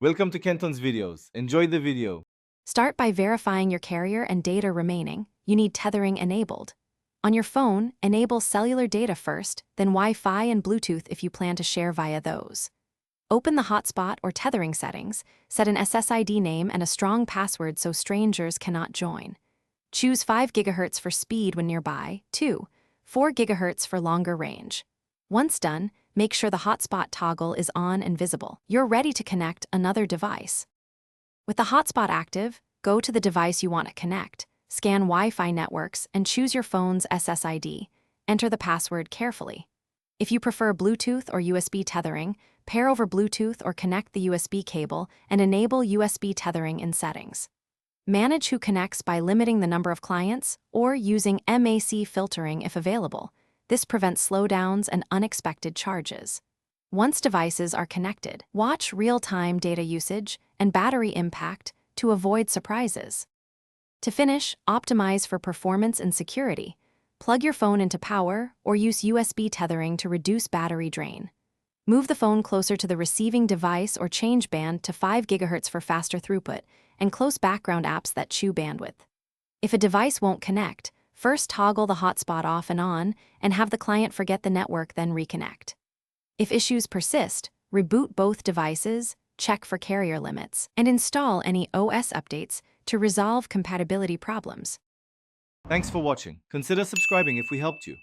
Welcome to Kenton's videos. Enjoy the video. Start by verifying your carrier and data remaining. You need tethering enabled. On your phone, enable cellular data first, then Wi-Fi and Bluetooth if you plan to share via those. Open the hotspot or tethering settings, set an SSID name and a strong password so strangers cannot join. Choose 5 GHz for speed when nearby, 4 GHz for longer range. Once done, make sure the hotspot toggle is on and visible. You're ready to connect another device. With the hotspot active, go to the device you want to connect, scan Wi-Fi networks, and choose your phone's SSID. Enter the password carefully. If you prefer Bluetooth or USB tethering, pair over Bluetooth or connect the USB cable and enable USB tethering in settings. Manage who connects by limiting the number of clients or using MAC filtering if available. This prevents slowdowns and unexpected charges. Once devices are connected, watch real-time data usage and battery impact to avoid surprises. To finish, optimize for performance and security. Plug your phone into power or use USB tethering to reduce battery drain. Move the phone closer to the receiving device or change band to 5 GHz for faster throughput and close background apps that chew bandwidth. If a device won't connect, first toggle the hotspot off and on and have the client forget the network, then reconnect. If issues persist, reboot both devices, check for carrier limits, and install any OS updates to resolve compatibility problems. Thanks for watching. Consider subscribing if we helped you.